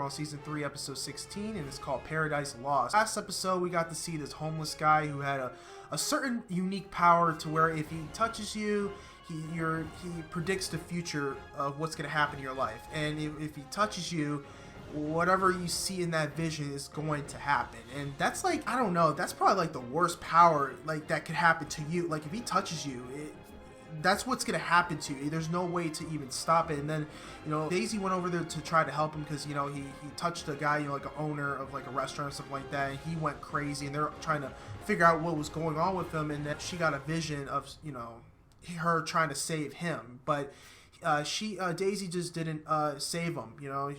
We're on season 3, episode 16, and it's called Paradise Lost. Last episode, we got to see this homeless guy who had a certain unique power to where if he touches you, he predicts the future of what's going to happen in your life. And if he touches you, whatever you see in that vision is going to happen. And that's like, I don't know, that's probably like the worst power like that could happen to you. Like if he touches you, that's what's gonna happen to you. There's no way to even stop it. And then, you know, Daisy went over there to try to help him because, you know, he touched a guy, you know, like an owner of like a restaurant or something like that, and he went crazy, and they're trying to figure out what was going on with him. And then she got a vision of, you know, her trying to save him, but Daisy just didn't save him. You know,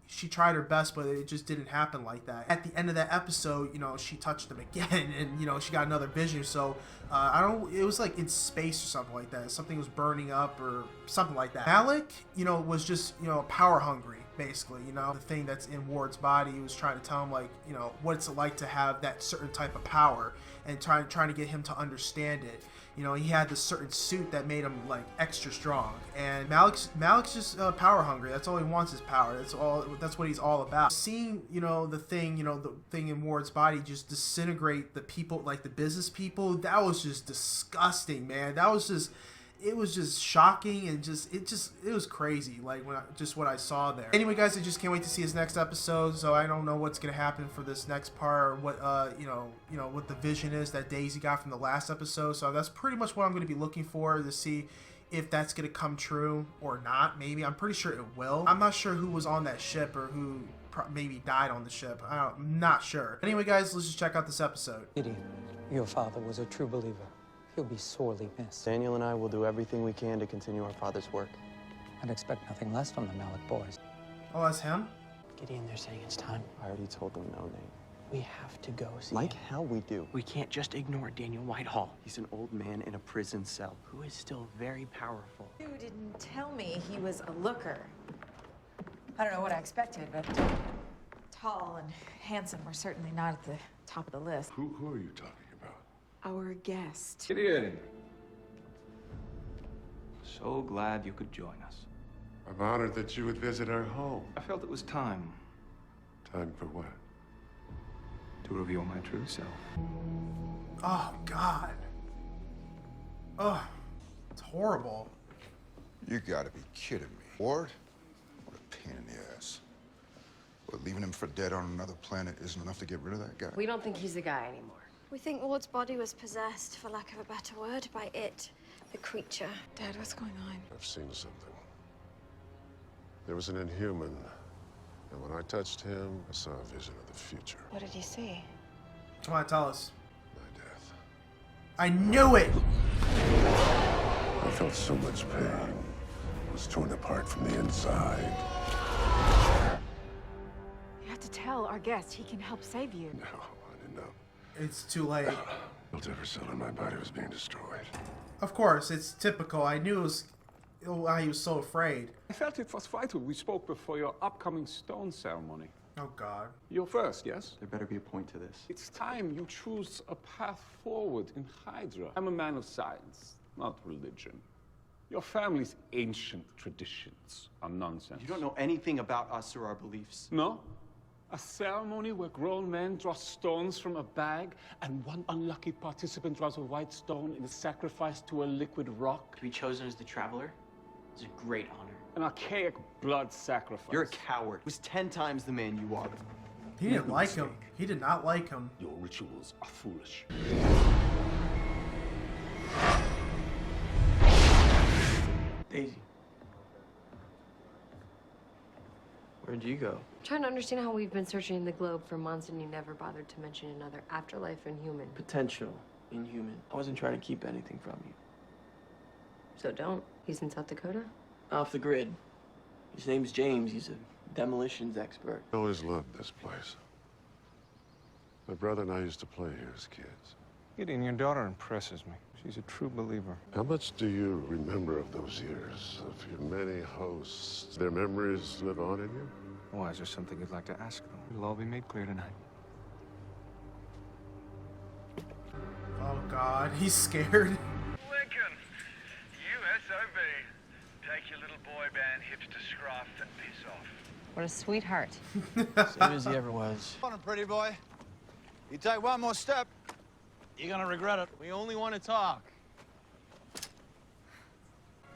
she tried her best, but it just didn't happen like that. At the end of that episode, you know, she touched him again, and you know, she got another vision. So it was like in space or something like that. Something was burning up or something like that. Malik, you know, was just, you know, power hungry. Basically, you know, the thing that's in Ward's body, he was trying to tell him, like, you know, what it's like to have that certain type of power, and trying to get him to understand it. You know, he had this certain suit that made him like extra strong, and Malik's just power hungry. That's all he wants is power. That's what he's all about. Seeing, you know, the thing in Ward's body just disintegrate the people, like the business people, that was just disgusting, man. It was just shocking, and it was crazy, like what I saw there. Anyway, guys, I just can't wait to see his next episode. So I don't know what's gonna happen for this next part, or what you know what the vision is that Daisy got from the last episode. So that's pretty much what I'm gonna be looking for, to see if that's gonna come true or not. Maybe, I'm pretty sure it will. I'm not sure who was on that ship or who maybe died on the ship. I'm not sure. Anyway, guys, let's just check out this episode. Gideon, your father was a true believer. He'll be sorely missed. Daniel and I will do everything we can to continue our father's work. I'd expect nothing less from the Malik boys. Oh, that's him? Gideon, they're saying it's time. I already told them no, Nate. We have to go see Like him. hell we do. We can't just ignore Daniel Whitehall. He's an old man in a prison cell. Who is still very powerful. You didn't tell me he was a looker. I don't know what I expected, but tall and handsome were certainly not at the top of the list. Who are you talking about? Our guest. Gideon. So glad you could join us. I'm honored that you would visit our home. I felt it was time Time for what? to reveal my true self. Oh, God. Oh, it's horrible. You gotta be kidding me. Ward? What a pain in the ass. But leaving him for dead on another planet isn't enough to get rid of that guy? We don't think he's the guy anymore. We think Ward's body was possessed, for lack of a better word, by it, the creature. Dad, what's going on? I've seen something. There was an Inhuman, and when I touched him, I saw a vision of the future. What did he see? Come on, tell us. My death. I knew it! I felt so much pain. I was torn apart from the inside. You have to tell our guest he can help save you. No, I didn't know. It's too late. Felt every cell in my body was being destroyed. Of course, it's typical. I knew it was why he was so afraid. I felt it was vital we spoke before your upcoming stone ceremony. Oh, God. You're first, yes? There better be a point to this. It's time you choose a path forward in Hydra. I'm a man of science, not religion. Your family's ancient traditions are nonsense. You don't know anything about us or our beliefs. No? A ceremony where grown men draw stones from a bag and one unlucky participant draws a white stone in a sacrifice to a liquid rock? To be chosen as the Traveler is a great honor. An archaic blood sacrifice. You're a coward. It was 10 times the man you are. He didn't like him. He did not like him. Your rituals are foolish. Daisy. Where'd you go? Trying to understand how we've been searching the globe for months and you never bothered to mention another afterlife inhuman. Potential inhuman. I wasn't trying to keep anything from you. So don't. He's in South Dakota? Off the grid. His name's James. He's a demolitions expert. I always loved this place. My brother and I used to play here as kids. Gideon, your daughter impresses me. She's a true believer. How much do you remember of those years, of your many hosts? Their memories live on in you? Why, is there something you'd like to ask them? It'll all be made clear tonight. Oh, God. He's scared. Lincoln, USOB. Take your little boy band hips to Scruff and piss off. What a sweetheart. Same as he ever was. Come on, pretty boy. You take one more step, you're gonna regret it. We only want to talk.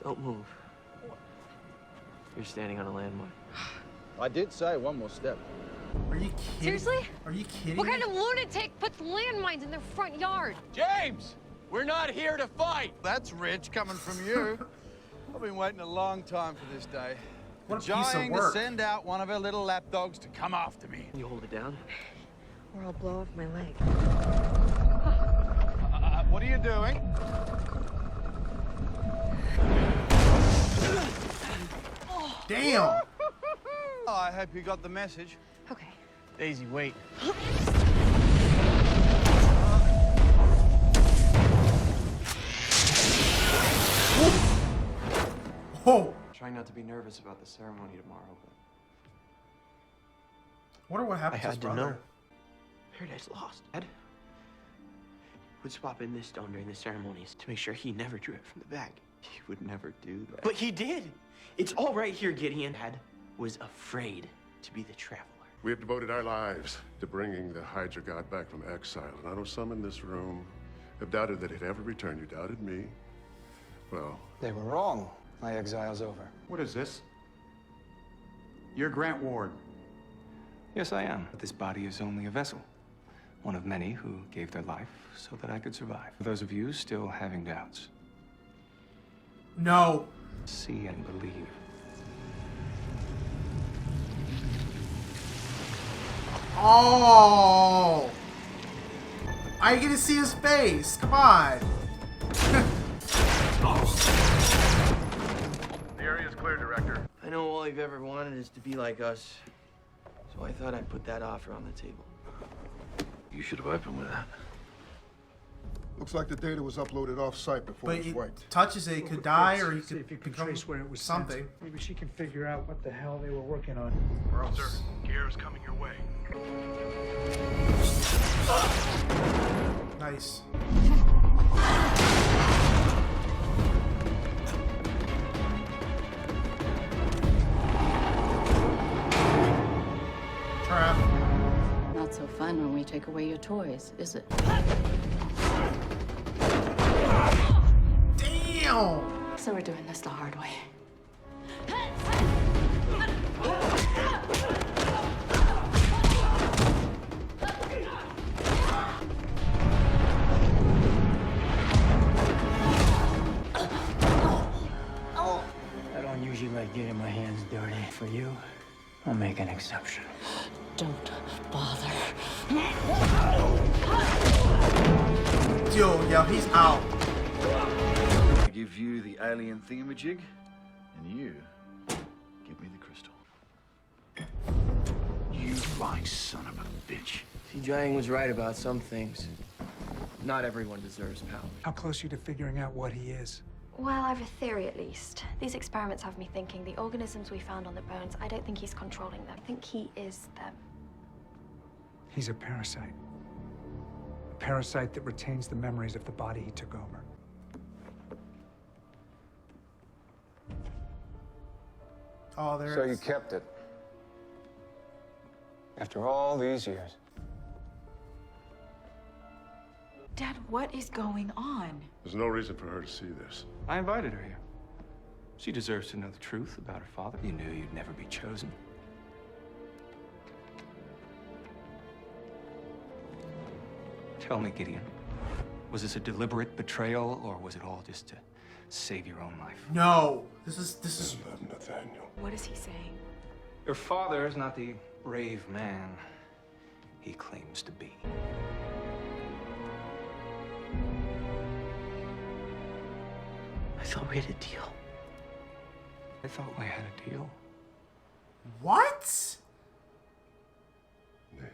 Don't move. You're standing on a landmine. I did say one more step. Are you kidding? Seriously? Are you kidding? What kind of lunatic puts landmines in their front yard? James, we're not here to fight. That's rich coming from you. I've been waiting a long time for this day. What a piece of Trying to work. send out one of her little lapdogs to come after me. Can you hold it down? Or I'll blow off my leg. What are you doing? Damn. Oh, I hope you got the message. Okay. Daisy, wait. Whoa. Trying not to be nervous about the ceremony tomorrow, but Wonder what I happened to his had to brother. know. Paradise Lost. Dad would swap in this stone during the ceremonies to make sure he never drew it from the bag. he would never do that. But he did. It's all right here, Gideon. Dad was afraid to be the traveler. We have devoted our lives to bringing the Hydra god back from exile, and I know some in this room have doubted that he'd ever return. You doubted me. Well, They were wrong. My exile's over. What is this? You're Grant Ward. Yes, I am. But this body is only a vessel. One of many who gave their life so that I could survive. For those of you still having doubts, No. see and believe. Oh. I get to see his face. Come on. the area's clear, Director. I know all you've ever wanted is to be like us. So I thought I'd put that offer on the table. You should have opened with that. Looks like the data was uploaded off-site before But it was he wiped. touches it, he could die, or he See if you could can become trace where it was sent. something. Maybe she can figure out what the hell they were working on. Officer, gear is coming your way. Nice. Trap. Not so fun when we take away your toys, is it? Damn! So we're doing this the hard way. I don't usually like getting my hands dirty. For you, I'll make an exception. Don't bother. Yo, he's out. I give you the alien thingamajig, and you give me the crystal. You lying son of a bitch. See, Jiang was right about some things. Not everyone deserves power. How close are you to figuring out what he is? Well, I have a theory at least. These experiments have me thinking the organisms we found on the bones, I don't think he's controlling them. I think he is them. He's a parasite. A parasite that retains the memories of the body he took over. Oh, there So it you is. kept it. After all these years. Dad, what is going on? There's no reason for her to see this. I invited her here. She deserves to know the truth about her father. You knew you'd never be chosen. Tell me, Gideon, was this a deliberate betrayal, or was it all just to save your own life? No. This is Nathaniel. What is he saying? Your father is not the brave man he claims to be. I thought we had a deal. I thought we had a deal. What? Nate?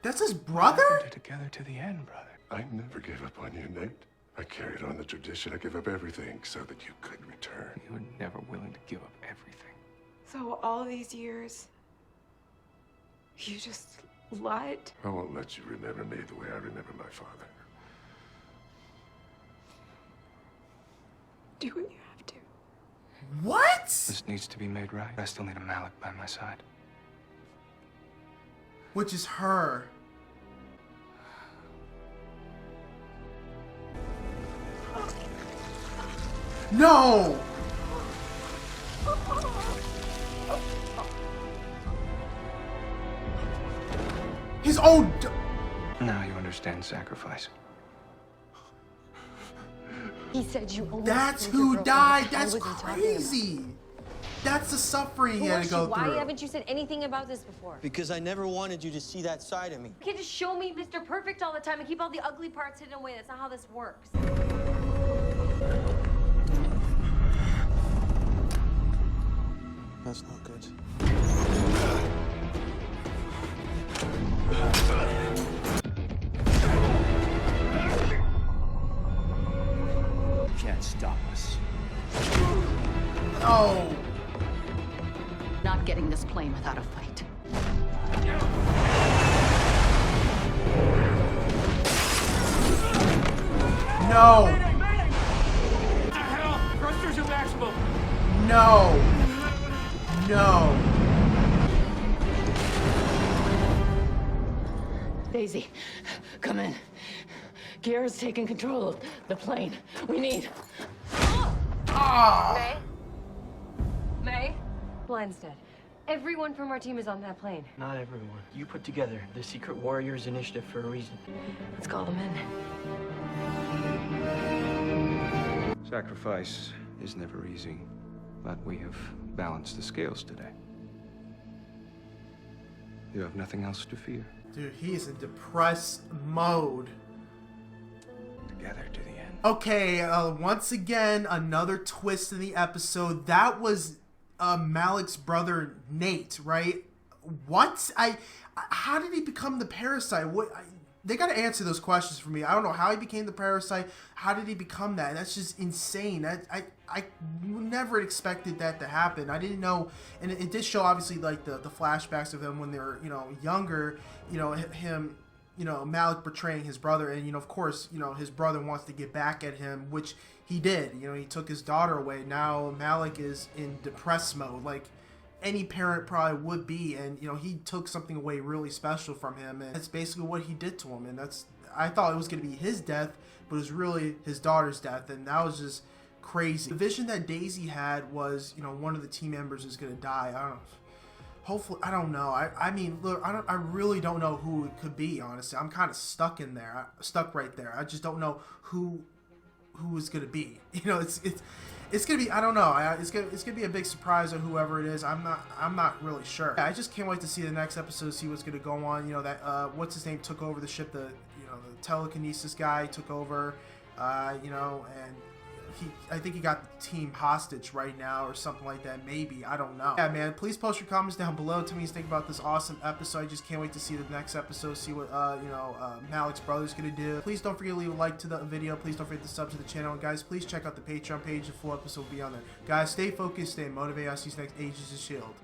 That's his brother? We're together to the end, brother. I never gave up on you, Nate. I carried on the tradition. I gave up everything so that you could return. You were never willing to give up everything. So all these years, you just lied? I won't let you remember me the way I remember my father. Do what you have to. What? This needs to be made right. I still need a Malik by my side. which is her. No! His own... Now you understand sacrifice. He said you almost That's killed your who girlfriend. died. What That's was he talking crazy. That's the suffering he had to go Why through. haven't you said anything about this before? Because I never wanted you to see that side of me. You can't just show me Mr. Perfect all the time and keep all the ugly parts hidden away. That's not how this works. That's not good. You can't stop us. No. Not getting this plane without a fight. No. What the hell? Thrusters are maximum. No. No. Daisy, come in. Garrett's taking control of the plane. We need... Ah. May? Blind's dead. Everyone from our team is on that plane. Not everyone. You put together the Secret Warriors initiative for a reason. Let's call them in. Sacrifice is never easy, but we have balanced the scales today. You have nothing else to fear. Dude, he is in depressed mode. Together to the end. Okay, once again, another twist in the episode. That was Malik's brother, Nate, right? What? How did he become the parasite? They got to answer those questions for me. I don't know how he became the parasite. How did he become that? That's just insane. I never expected that to happen. I didn't know, and it did show obviously like the flashbacks of them when they were younger. Him, Malik betraying his brother, and of course his brother wants to get back at him, which he did. He took his daughter away. Now Malik is in depressed mode, like any parent probably would be, and he took something away really special from him, and that's basically what he did to him. And I thought it was going to be his death, but it was really his daughter's death, and that was just crazy. The vision that Daisy had was one of the team members is going to die. I don't know. Hopefully, I don't know. I mean, look, I really don't know who it could be. Honestly, I'm kind of stuck right there. I just don't know who is going to be. It's gonna be, I don't know. It's gonna be a big surprise on whoever it is. I'm not really sure. I just can't wait to see the next episode, see what's gonna go on. That what's his name took over the ship. The telekinesis guy took over. And I think he got the team hostage right now or something like that. Maybe, I don't know. Yeah, man. Please post your comments down below. Tell me what you think about this awesome episode. I just can't wait to see the next episode. See what Malik's brother's gonna do. Please don't forget to leave a like to the video. Please don't forget to sub to the channel. And guys, please check out the Patreon page. The full episode will be on there. Guys, stay focused, stay motivated. I'll see you next Ages of Shield.